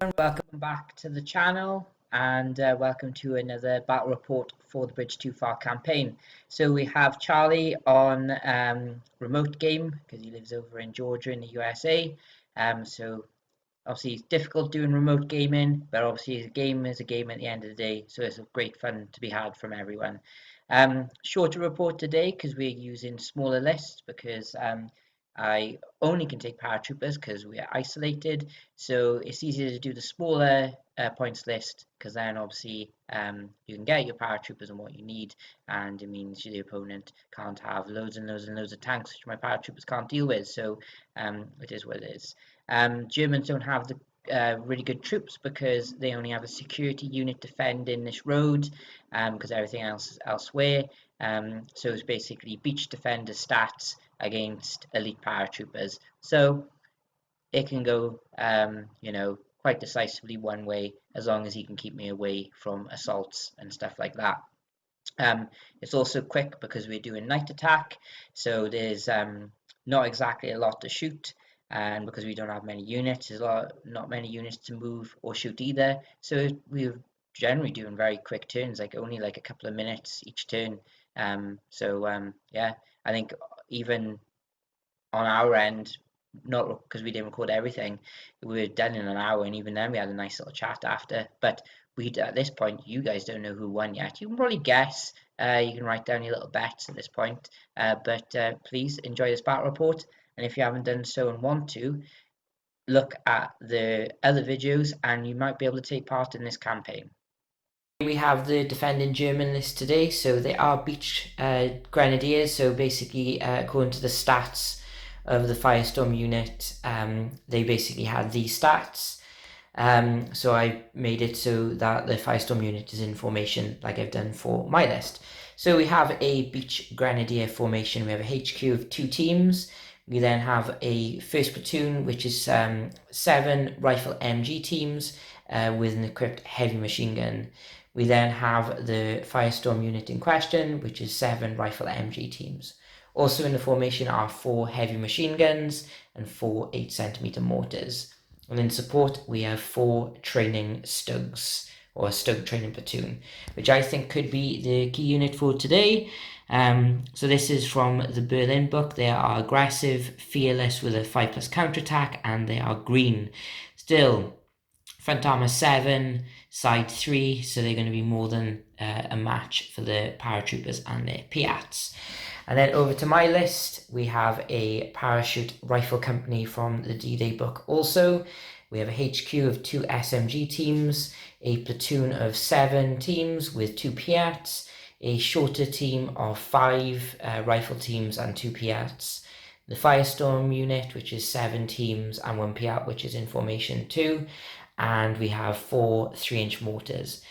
Welcome back to the channel and welcome to another battle report for the Bridge Too Far campaign. So we have Charlie on remote game because he lives over in Georgia in the USA. So obviously it's difficult doing remote gaming, but obviously a game is a game at the end of the day, so it's a great fun to be had from everyone. Shorter report today because we're using smaller lists because I only can take paratroopers because we are isolated, so it's easier to do the smaller points list because then obviously you can get your paratroopers and what you need, and it means the opponent can't have loads and loads and loads of tanks which my paratroopers can't deal with, so it is what it is. Germans don't have the really good troops because they only have a security unit defending this road because everything else is elsewhere. So it's basically beach defender stats against elite paratroopers. So it can go, quite decisively one way as long as he can keep me away from assaults and stuff like that. It's also quick because we're doing night attack, so there's not exactly a lot to shoot, and because we don't have many units, there's not many units to move or shoot either. So we're generally doing very quick turns, like only like a couple of minutes each turn. Yeah, I think even on our end, not because we didn't record everything, we were done in an hour, and even then we had a nice little chat after. But we at this point, you guys don't know who won yet. You can probably guess. You can write down your little bets at this point. But please enjoy this battle report, and if you haven't done so and want to, look at the other videos, and you might be able to take part in this campaign. We have the defending German list today, so they are beach grenadiers. So basically, according to the stats of the Firestorm unit, they basically had these stats. So I made it so that the Firestorm unit is in formation like I've done for my list. So we have a beach grenadier formation. We have a HQ of 2 teams. We then have a first platoon, which is 7 rifle MG teams with an equipped heavy machine gun. We then have the Firestorm unit in question, which is 7 rifle MG teams. Also in the formation are 4 heavy machine guns and 4 8cm mortars. And in support, we have 4 training Stugs, or a Stug training platoon, which I think could be the key unit for today. So this is from the Berlin book. They are aggressive, fearless with a 5+ counterattack, and they are green. Still, front armor 7, side 3, so they're going to be more than a match for the paratroopers and their Piats. And then over to my list, we have a parachute rifle company from the D-Day book also. We have a HQ of 2 SMG teams, a platoon of 7 teams with 2 Piats, a shorter team of 5 rifle teams and 2 Piats, the Firestorm unit, which is 7 teams and 1 Piat, which is in formation 2, and we have 4 3-inch mortars.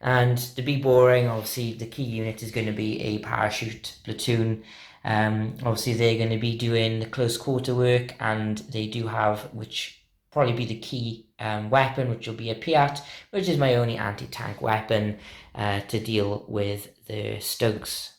And to be boring, obviously the key unit is going to be a parachute platoon. Obviously they're going to be doing the close quarter work, and they do have, which probably be the key weapon, which will be a Piat, which is my only anti-tank weapon to deal with the Stugs.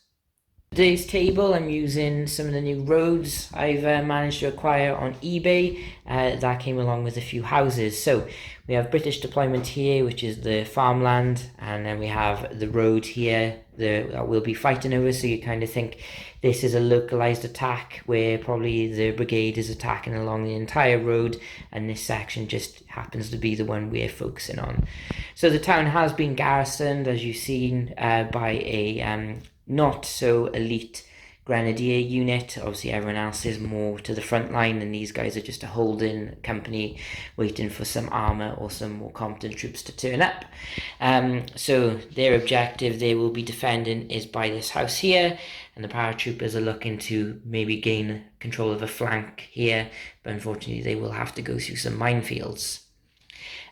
Today's table, I'm using some of the new roads I've managed to acquire on eBay. That came along with a few houses. So we have British deployment here, which is the farmland, and then we have the road here that we'll be fighting over. So you kind of think this is a localized attack where probably the brigade is attacking along the entire road, and this section just happens to be the one we're focusing on. So the town has been garrisoned, as you've seen, by a not so elite grenadier unit. Obviously everyone else is more to the front line, and these guys are just a holding company waiting for some armor or some more competent troops to turn up. So their objective they will be defending is by this house here, and the paratroopers are looking to maybe gain control of a flank here, but unfortunately they will have to go through some minefields.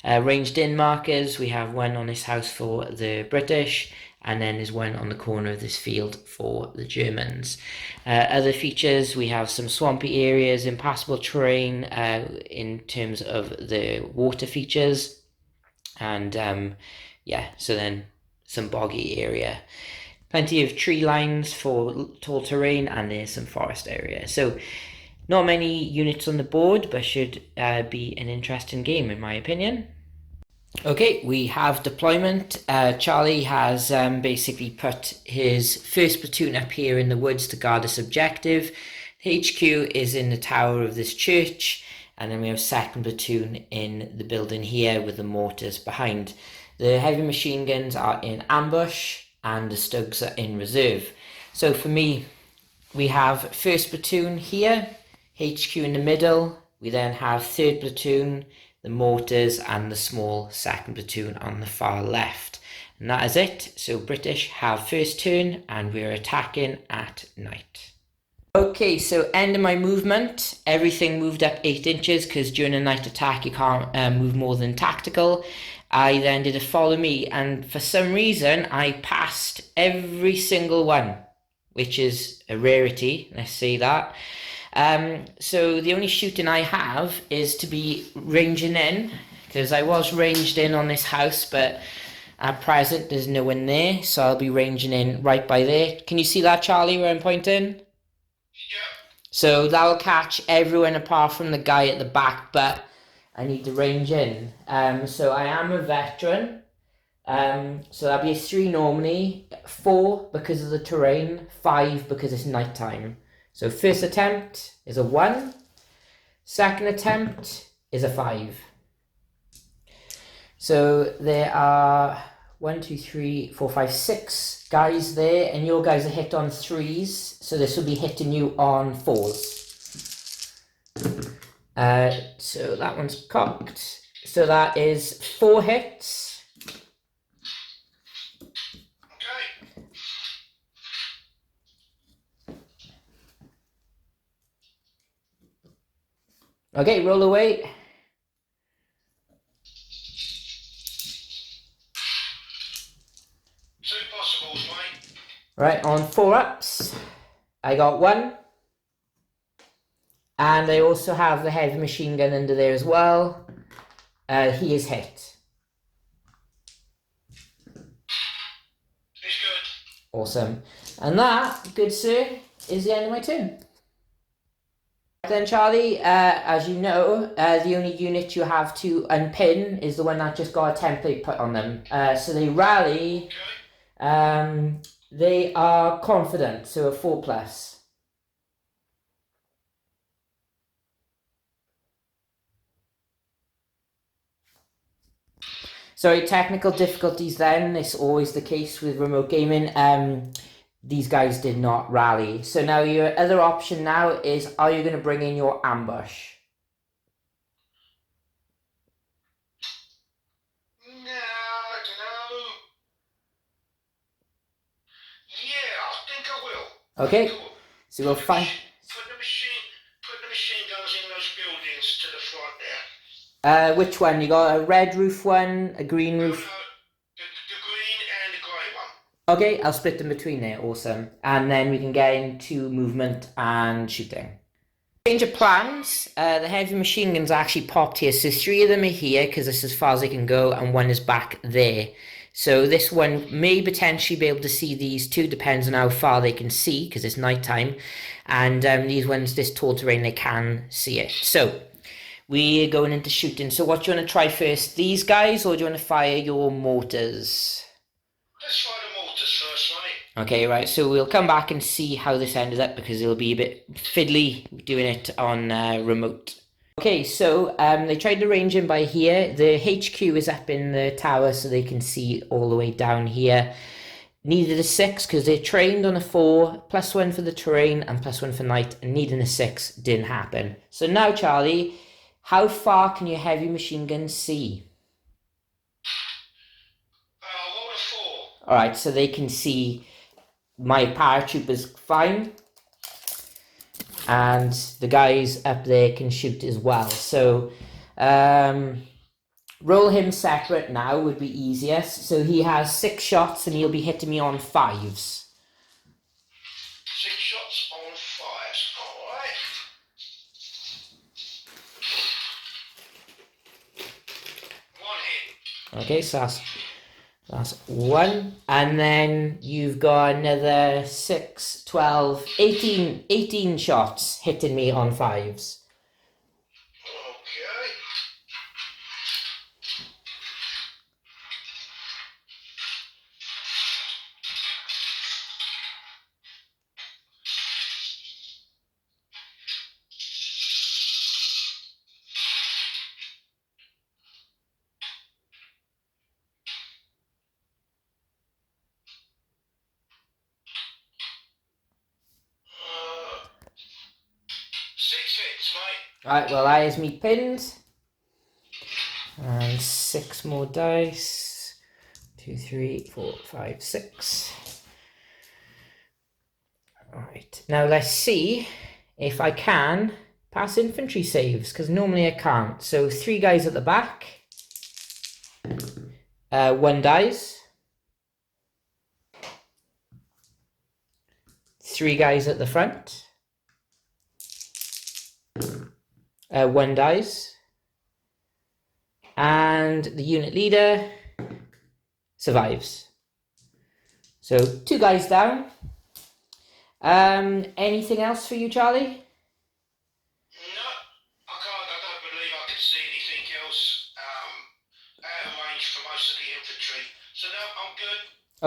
Ranged in markers, we have one on this house for the British, and then there's one on the corner of this field for the Germans. Other features, we have some swampy areas, impassable terrain in terms of the water features, and so then some boggy area. Plenty of tree lines for tall terrain, and there's some forest area. So not many units on the board, but should be an interesting game in my opinion. Okay, we have deployment. Charlie has basically put his first platoon up here in the woods to guard this objective. HQ is in the tower of this church, and then we have second platoon in the building here with the mortars behind. The heavy machine guns are in ambush and the Stugs are in reserve. So for me, we have first platoon here, HQ in the middle. We then have third platoon, the mortars, and the small second platoon on the far left. And that is it. So British have first turn and we're attacking at night. Okay, so end of my movement. Everything moved up 8 inches because during a night attack you can't move more than tactical. I then did a follow me, and for some reason I passed every single one, which is a rarity, let's say that. So the only shooting I have is to be ranging in, because I was ranged in on this house, but at present there's no one there, so I'll be ranging in right by there. Can you see that, Charlie, where I'm pointing? So that'll catch everyone apart from the guy at the back, but I need to range in. So I am a veteran. So that'll be a 3 normally, 4 because of the terrain, 5 because it's nighttime. So first attempt is a 1, second attempt is a 5. So there are 1, 2, 3, 4, 5, 6 guys there, and your guys are hit on 3s, so this will be hitting you on 4s. So that one's cocked. So that is 4 hits. Okay, roll away. Right, on 4 ups, I got 1. And I also have the heavy machine gun under there as well. He is hit. He's good. Awesome. And that, good sir, is the end of my turn. Then Charlie, as you know, the only unit you have to unpin is the one that just got a template put on them. So they rally. They are confident, so a 4+. Sorry, technical difficulties then. It's always the case with remote gaming. These guys did not rally. So now your other option now is, are you going to bring in your ambush? No, I don't know. Yeah, I think I will. Okay, so we'll find... Put the machine guns in those buildings to the front there. Which one? You got a red roof one, a green roof? The green and the grey one. Okay, I'll split them between there, awesome. And then we can get into movement and shooting. Change of plans. The heavy machine guns actually popped here, so 3 of them are here because that's as far as they can go, and 1 is back there. So this one may potentially be able to see these 2, depends on how far they can see, because it's nighttime. And these ones, this tall terrain, they can see it. So we're going into shooting. So what do you want to try first? These guys, or do you want to fire your mortars? Let's fire the mortars first, right? Okay, right. So we'll come back and see how this ended up, because it'll be a bit fiddly doing it on remote. Okay, so they tried to range in by here. The HQ is up in the tower, so they can see all the way down here. Needed a 6 because they're trained on a 4, +1 for the terrain and +1 for night, and needing a 6 didn't happen. So now, Charlie, how far can your heavy machine gun see? Roll a 4. Alright, so they can see my paratroopers fine. And the guys up there can shoot as well. So roll him separate now would be easiest. So he has 6 shots and he'll be hitting me on 5s. 6 shots on 5s, alright. One hit. Okay, so that's 1. And then you've got another 6, 12, 18 shots hitting me on 5s. Okay. Alright, well, that is me pinned. And 6 more dice. 2, 3, 4, 5, 6. Alright, now let's see if I can pass infantry saves, because normally I can't. So 3 guys at the back. 1 dies. 3 guys at the front. 1 dies. And the unit leader survives. So 2 guys down. Anything else for you, Charlie? No, I don't believe I can see anything else out of range for most of the infantry. So no, I'm good.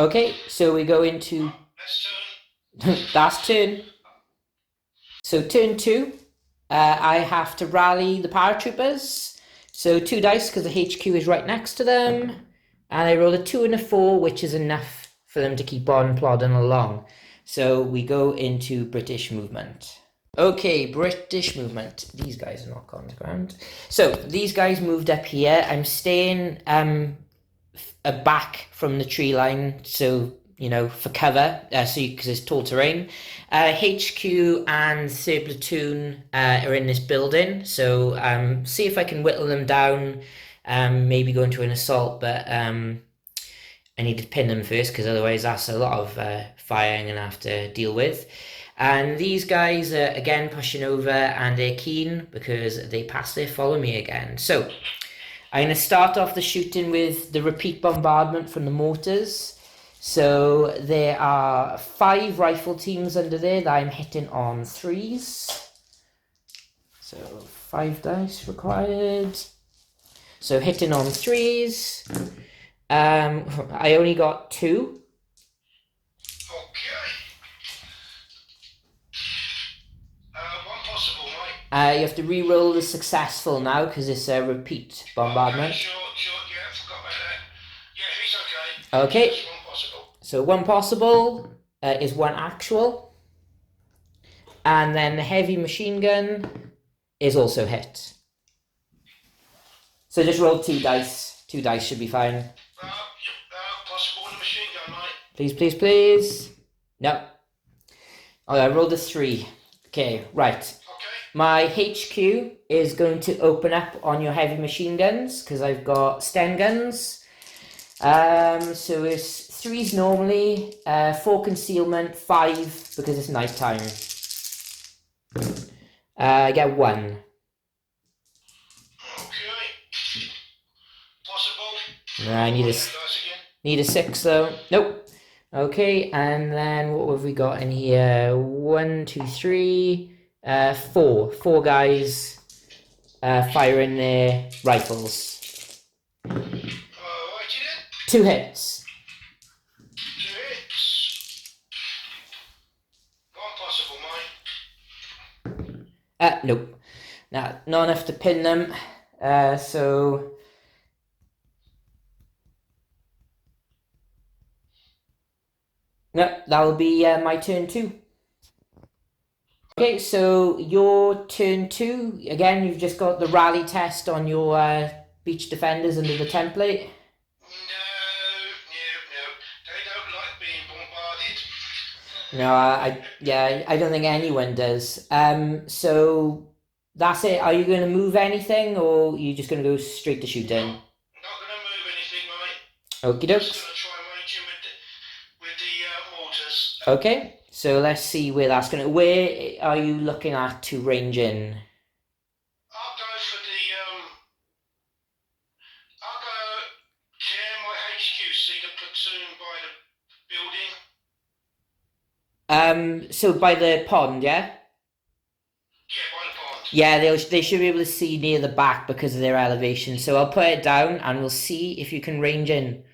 Okay, so we go into... Let's turn. That's turn. So turn 2, I have to rally the paratroopers. So 2 dice because the HQ is right next to them. And I roll a 2 and a 4, which is enough for them to keep on plodding along. So we go into British movement. Okay, British movement. These guys are not on the ground. So these guys moved up here. I'm staying back from the tree line, so you know, for cover, because it's tall terrain. HQ and 3rd platoon are in this building, so see if I can whittle them down. Maybe go into an assault, but I need to pin them first, because otherwise that's a lot of fire I'm going to have to deal with. And these guys are again pushing over, and they're keen because they pass their follow me again. So I'm going to start off the shooting with the repeat bombardment from the mortars. So there are 5 rifle teams under there that I'm hitting on 3s. So 5 dice required. So hitting on 3s. I only got 2. Okay. One possible, mate. You have to re-roll the successful now because it's a repeat bombardment. Okay, sure, yeah, forgot about that. Yeah, he's okay. Okay. Just one possible. So 1 possible is 1 actual. And then the heavy machine gun is also hit. So just roll 2 dice. 2 dice should be fine. Possible with a machine gun, mate. Please, please, please. No. Oh, I rolled a 3. Okay, right. Okay. My HQ is going to open up on your heavy machine guns because I've got Sten guns. So it's 3s normally, 4 concealment, 5 because it's night time. I get 1. Okay. Possible. I need a 6 though. Nope. Okay, and then what have we got in here? 1, 2, 3, 4. 4 guys firing their rifles. 2 hits. 2 hits. 1 possible, mate. Nope. Not enough to pin them. So no, that'll be my turn 2. Okay, so your turn 2, again, you've just got the rally test on your beach defenders under the template. No. They don't like being bombarded. No, I don't think anyone does. So that's it. Are you going to move anything, or are you just going to go straight to shooting? Not going to move anything, mate. Okie dokes. Just going to try and range him with the mortars. Okay. So let's see where that's going to... Where are you looking at to range in? I'll go for the... I'll go near my HQ, see the platoon by the building. So by the pond, yeah? Yeah, by the pond. Yeah, they should be able to see near the back because of their elevation. So I'll put it down and we'll see if you can range in.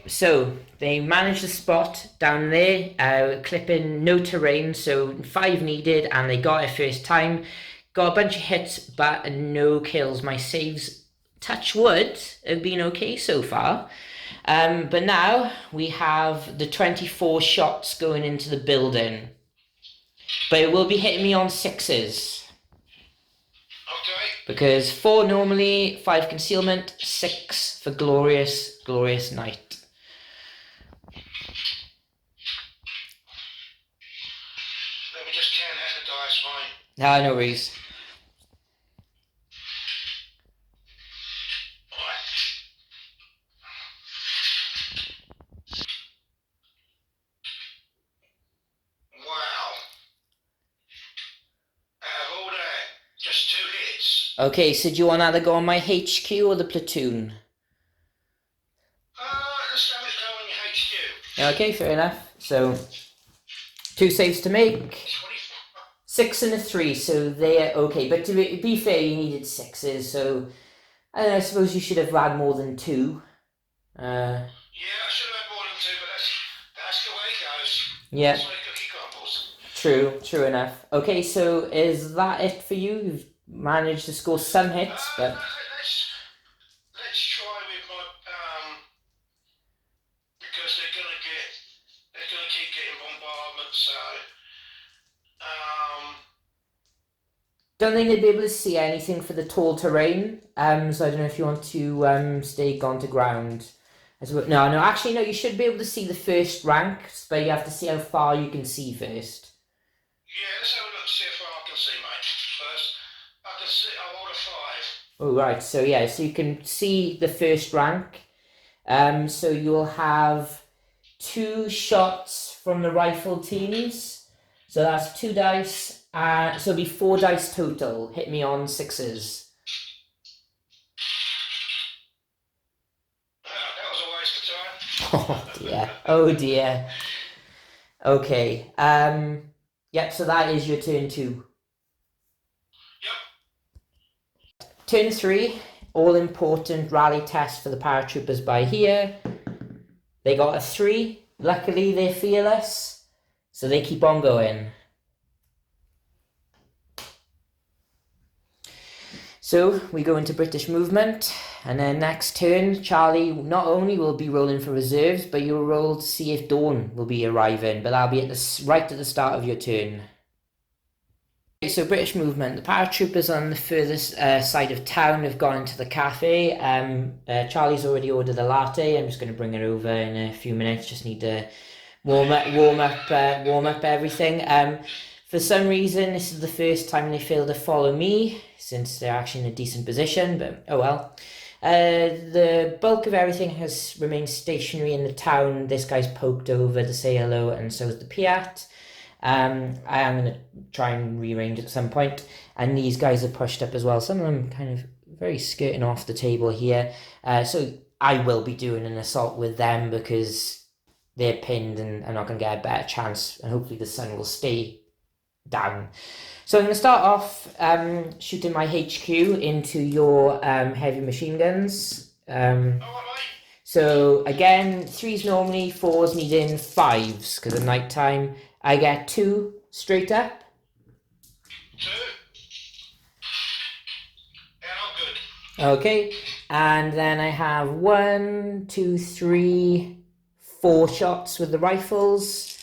So they managed to spot down there, clipping no terrain, so 5 needed, and they got it first time. Got a bunch of hits, but no kills. My saves, touch wood, have been okay so far. But now we have the 24 shots going into the building. but it will be hitting me on 6s. Okay. Because 4 normally, 5 concealment, 6 for glorious night. Let me just count out the dice, mate. Ah, no worries. Right. Wow. Out of all that, just 2 hits. Okay, so do you want to either go on my HQ or the platoon? Let's have it go on your HQ. Okay, fair enough. So, 2 saves to make. 24. 6 and a 3, so they're okay. But to be fair, you needed 6s, so I suppose you should have had more than 2. Yeah, I should have had more than 2, but that's the way it goes. Yeah. That's the way cookie crumbles. True enough. Okay, so is that it for you? You've managed to score some hits, but let's try with my because they're gonna keep getting bombardment. So don't think they'd be able to see anything for the tall terrain. So I don't know if you want to stay gone to ground. No, actually no. You should be able to see the first ranks, but you have to see how far you can see first. Yeah, let's have a look, see how far I can see, mate. First, I can see. I rolled a 5. Oh right, so yeah, so you can see the first rank. So you'll have 2 shots from the rifle teams. So that's 2 dice. So it'll be 4 dice total. Hit me on 6s. That was a waste of time. Oh dear. Oh dear. Okay. Yep, so that is your turn 2. Yep. Turn 3, all important rally test for the paratroopers by here. They got a 3. Luckily, they're fearless, so they keep on going. So we go into British movement, and then next turn, Charlie not only will be rolling for reserves, but you'll roll to see if Dawn will be arriving, but that'll be right at the start of your turn. Okay, so British movement, the paratroopers on the furthest side of town have gone into the cafe. Charlie's already ordered a latte. I'm just going to bring it over in a few minutes. Just need to warm up everything. For some reason, this is the first time they failed to follow me, since they're actually in a decent position, but oh well. The bulk of everything has remained stationary in the town. This guy's poked over to say hello, and so is the Piat. I am going to try and rearrange at some point, and these guys are pushed up as well. Some of them kind of very skirting off the table here. So I will be doing an assault with them because they're pinned and I'm not going to get a better chance, and hopefully the sun will stay down. So I'm going to start off shooting my HQ into your heavy machine guns. So again, 3s normally, 4s needing 5s because of night time. I get 2 straight up. 2. And I'm good. Okay, and then I have 1, 2, 3, 4 shots with the rifles.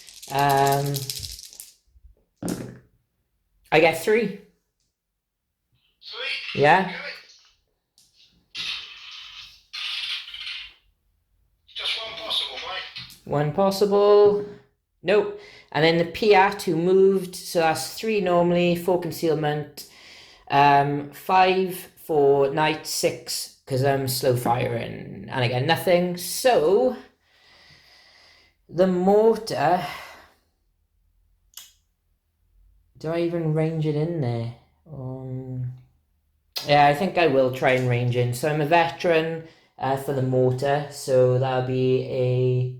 I get 3. 3? Yeah. Okay. Just 1 possible, mate. 1 possible. Nope. And then the Piat who moved, so that's 3 normally, 4 concealment, 5 for night, 6 because I'm slow firing, and I get nothing. So the mortar, do I even range it in there? Yeah, I think I will try and range in. So I'm a veteran for the mortar, so that'll be a...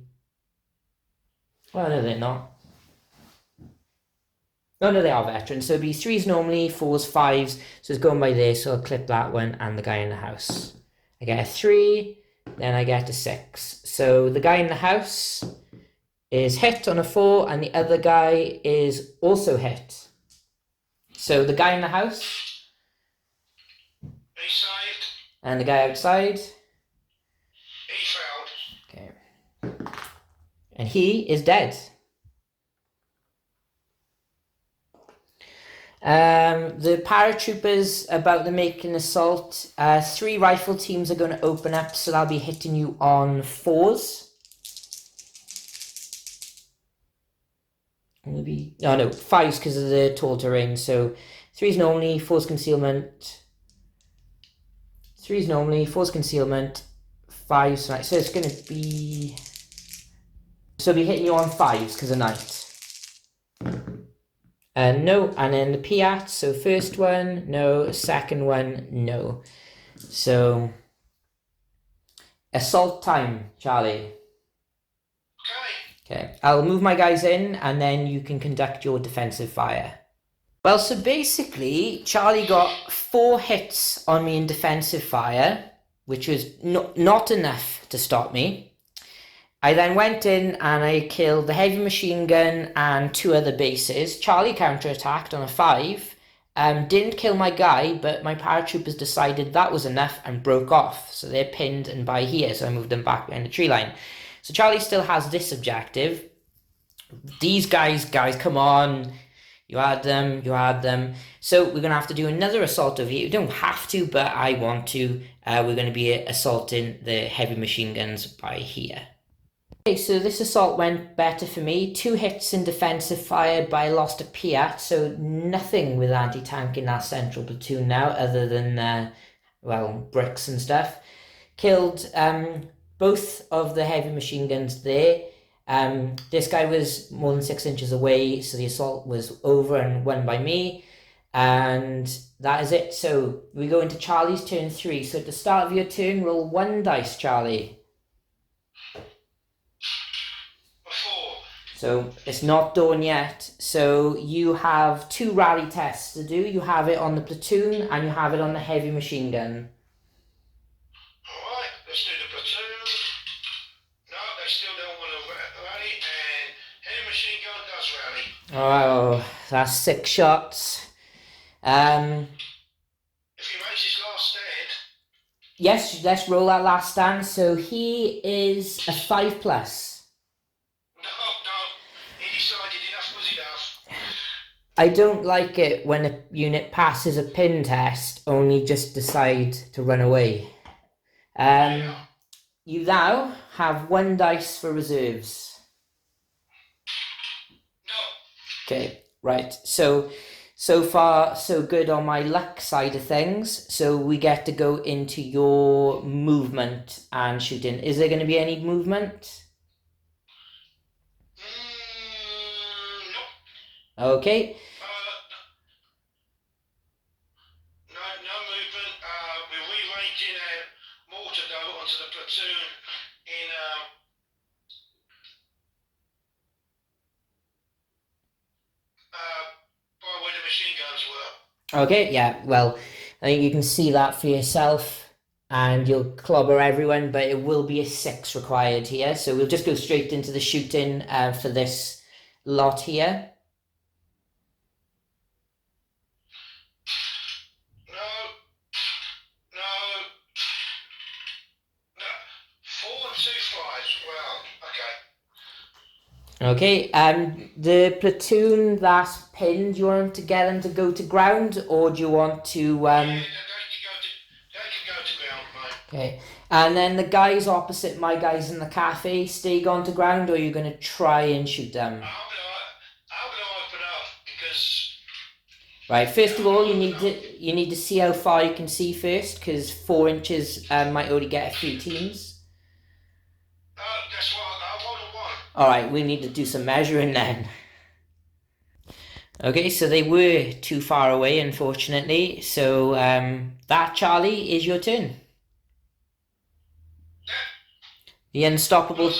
Well, no, they're not. Oh, no, they are veterans. So it'll be 3s normally, 4s, 5s. So it's going by there, so I'll clip that one and the guy in the house. I get a 3, then I get a 6. So the guy in the house is hit on a 4, and the other guy is also hit. So the guy in the house... He saved. And the guy outside... He failed. Okay. And he is dead. The paratroopers about to make an assault. 3 rifle teams are going to open up, so they'll be hitting you on 4s. Maybe no 5s because of the tall terrain. So 3s normally, 4s concealment. 3s normally, 4s concealment, 5s night. So it's going to be. So be hitting you on 5s because of night. No, and then the Piat, so first one, no, second one, no. So, assault time, Charlie. Okay, I'll move my guys in, and then you can conduct your defensive fire. Well, so basically, Charlie got 4 hits on me in defensive fire, which was not enough to stop me. I then went in and I killed the heavy machine gun and 2 other bases. Charlie counterattacked on a 5. Didn't kill my guy, but my paratroopers decided that was enough and broke off. So they're pinned and by here, so I moved them back behind the tree line. So Charlie still has this objective. These guys, come on. You had them. So we're going to have to do another assault over here. You don't have to, but I want to. We're going to be assaulting the heavy machine guns by here. Okay, so this assault went better for me. 2 hits in defensive fire, but I lost a Piat, so nothing with anti-tank in that central platoon now, other than, well, bricks and stuff. Killed both of the heavy machine guns there. This guy was more than 6 inches away, so the assault was over and won by me. And that is it. So we go into Charlie's turn 3. So at the start of your turn, roll 1 dice, Charlie. So it's not done yet. So you have 2 rally tests to do. You have it on the platoon and you have it on the heavy machine gun. Alright, let's do the platoon. No, they still don't want to rally, and heavy machine gun does rally. Oh, that's 6 shots. If he makes his last stand. Yes, let's roll that last stand. So he is a 5+. I don't like it when a unit passes a pin test, only just decide to run away. You now have 1 dice for reserves. No. Okay, right. So far, so good on my luck side of things. So we get to go into your movement and shooting. Is there going to be any movement? No. Okay. No movement. We're rearranging our mortar though onto the platoon in by where the machine guns were. Okay, yeah, well, I think you can see that for yourself and you'll clobber everyone, but it will be a 6 required here. So we'll just go straight into the shooting for this lot here. Okay, the platoon that's pinned, do you want to get them to go to ground, or do you want to... Yeah, they can go to ground, mate. Okay, and then the guys opposite my guys in the cafe, stay gone to ground, or are you going to try and shoot them? I'm going to open up, because... Right, first of all, you need to see how far you can see first, because 4 inches might only get a few teams. That's what I want. Alright, we need to do some measuring then. Okay, so they were too far away, unfortunately. So that, Charlie, is your turn. The unstoppable...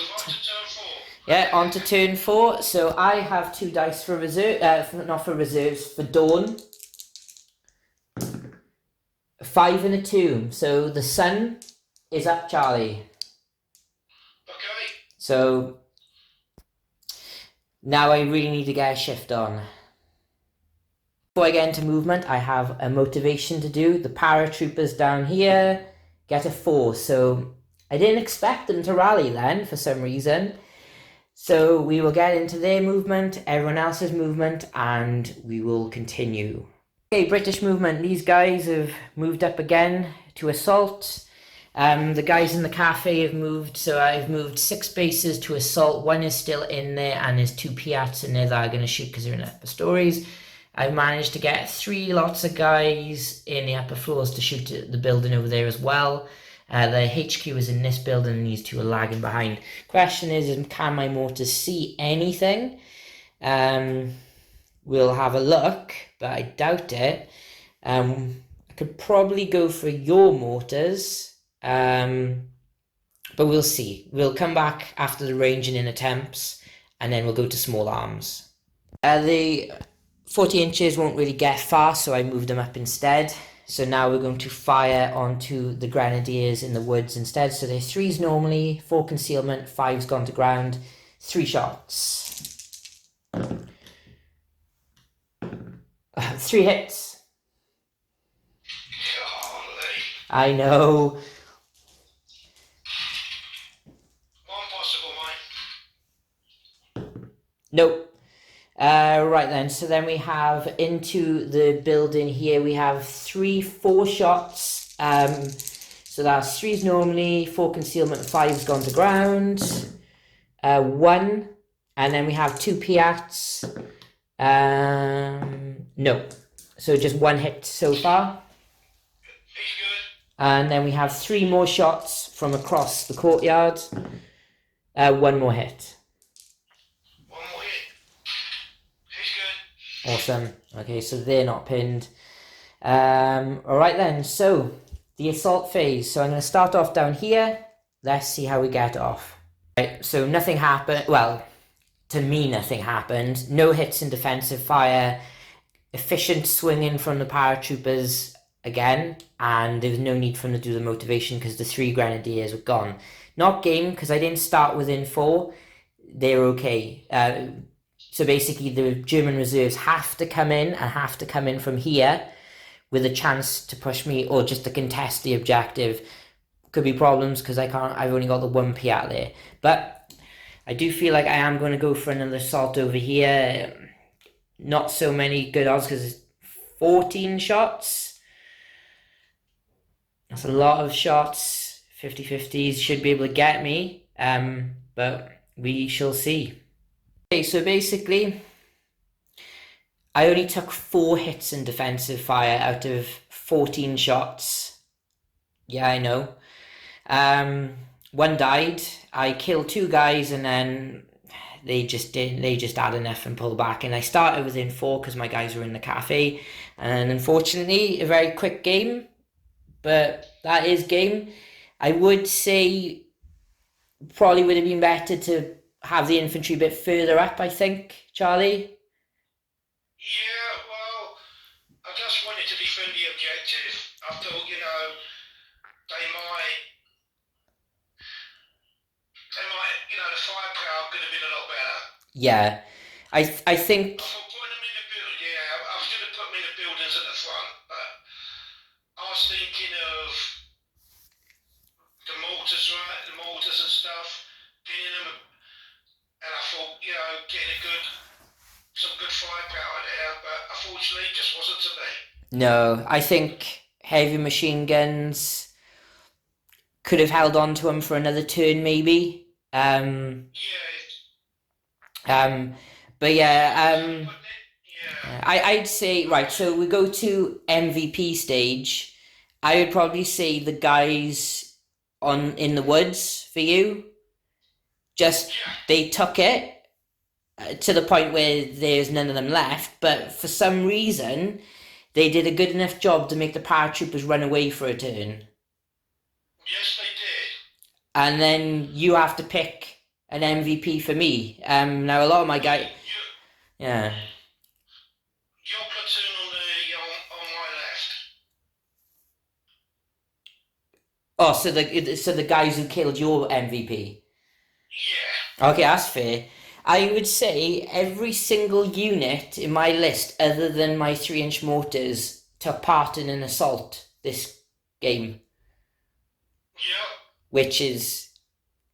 Yeah, on to turn 4. So I have 2 dice for reserve, not for reserves, for Dawn. 5 and a 2. So the sun is up, Charlie. Okay. So now I really need to get a shift on. Before I get into movement, I have a motivation to do. The paratroopers down here get a 4. So I didn't expect them to rally then for some reason. So we will get into their movement, everyone else's movement, and we will continue. Okay, British movement. These guys have moved up again to assault. The guys in the cafe have moved, so I've moved 6 bases to assault. 1 is still in there, and there's 2 Piats in there that are going to shoot because they're in upper stories. I've managed to get 3 lots of guys in the upper floors to shoot at the building over there as well. The HQ is in this building and these 2 are lagging behind. Question is can my mortars see anything? We'll have a look, but I doubt it. I could probably go for your mortars, but we'll see. We'll come back after the ranging in attempts, and then we'll go to small arms. The 40 inches won't really get far, so I moved them up instead. So now we're going to fire onto the grenadiers in the woods instead. So there's 3s normally, 4 concealment, 5's gone to ground, 3 shots. 3 hits. Golly. I know. One possible, mate. Nope. Right then, so then we have into the building here, we have 4 shots. So that's 3's normally, 4 concealment, 5's gone to ground. 1, and then we have 2 Piats. No. So just 1 hit so far. He's good. And then we have 3 more shots from across the courtyard. 1 more hit. One more hit. He's good. Awesome. Okay, so they're not pinned. Alright then, so the assault phase. So I'm going to start off down here. Let's see how we get off. Right, so nothing happened. Well, to me nothing happened. No hits in defensive fire. Efficient swinging from the paratroopers again. And there was no need for them to do the motivation because the 3 grenadiers were gone. Not game because I didn't start within 4. They're okay. So basically the German reserves have to come in and have to come in from here with a chance to push me or just to contest the objective. Could be problems because I've only got the 1 Piat there. But I do feel like I am going to go for another assault over here. Not so many good odds because it's 14 shots. That's a lot of shots. 50-50s should be able to get me. But we shall see. Okay, so basically, I only took 4 hits in defensive fire out of 14 shots. Yeah, I know. 1 died. I killed 2 guys and then they just had enough and pulled back. And I started within 4 because my guys were in the cafe. And unfortunately, a very quick game. But that is game. I would say probably would have been better to have the infantry a bit further up, I think, Charlie. Yeah, well, I just wanted to defend the objective. I thought, they might, the firepower could have been a lot better. Yeah, I think. I thought putting them in the building, I was going to put them in the buildings at the front, but I was thinking of the mortars, right? The mortars and stuff, pinning them, and I thought, getting some good firepower there, but unfortunately it just wasn't to be. No, I think heavy machine guns could have held on to him for another turn, maybe. But yeah, I'd say, right, so we go to MVP stage. I would probably say the guys in the woods for you, they took it to the point where there's none of them left, but for some reason, they did a good enough job to make the paratroopers run away for a turn. Yes, they did. And then you have to pick an MVP for me. Now a lot of my guys... Yeah. Your platoon on my left. Oh, so the guys who killed your MVP? Yeah. Okay, that's fair. I would say every single unit in my list, other than my 3-inch mortars, took part in an assault this game. Yeah. Which is,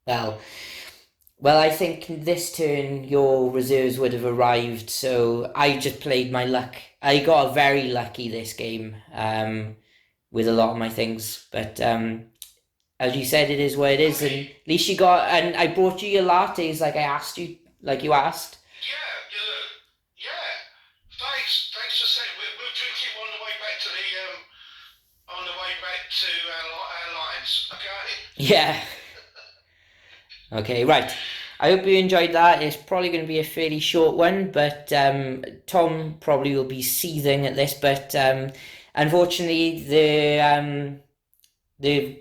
well, Well, I think this turn your reserves would have arrived, so I just played my luck. I got very lucky this game with a lot of my things, but as you said, it is what it is, and at least you got. And I brought you your lattes like I asked you, like you asked. Yeah. Thanks for saying. We'll drink it on the way back to our lines. Okay. Yeah. Okay, right. I hope you enjoyed that. It's probably going to be a fairly short one, but Tom probably will be seething at this. But unfortunately, the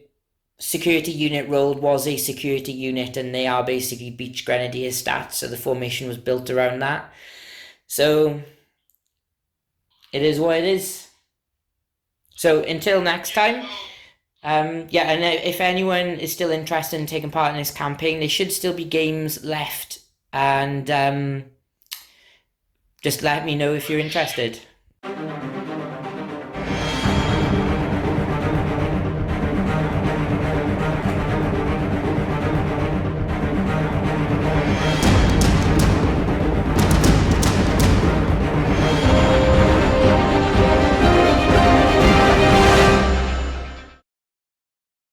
security unit rolled was a security unit, and they are basically beach grenadiers stats. So the formation was built around that. So it is what it is. So until next time. Yeah, and if anyone is still interested in taking part in this campaign, there should still be games left, and just let me know if you're interested.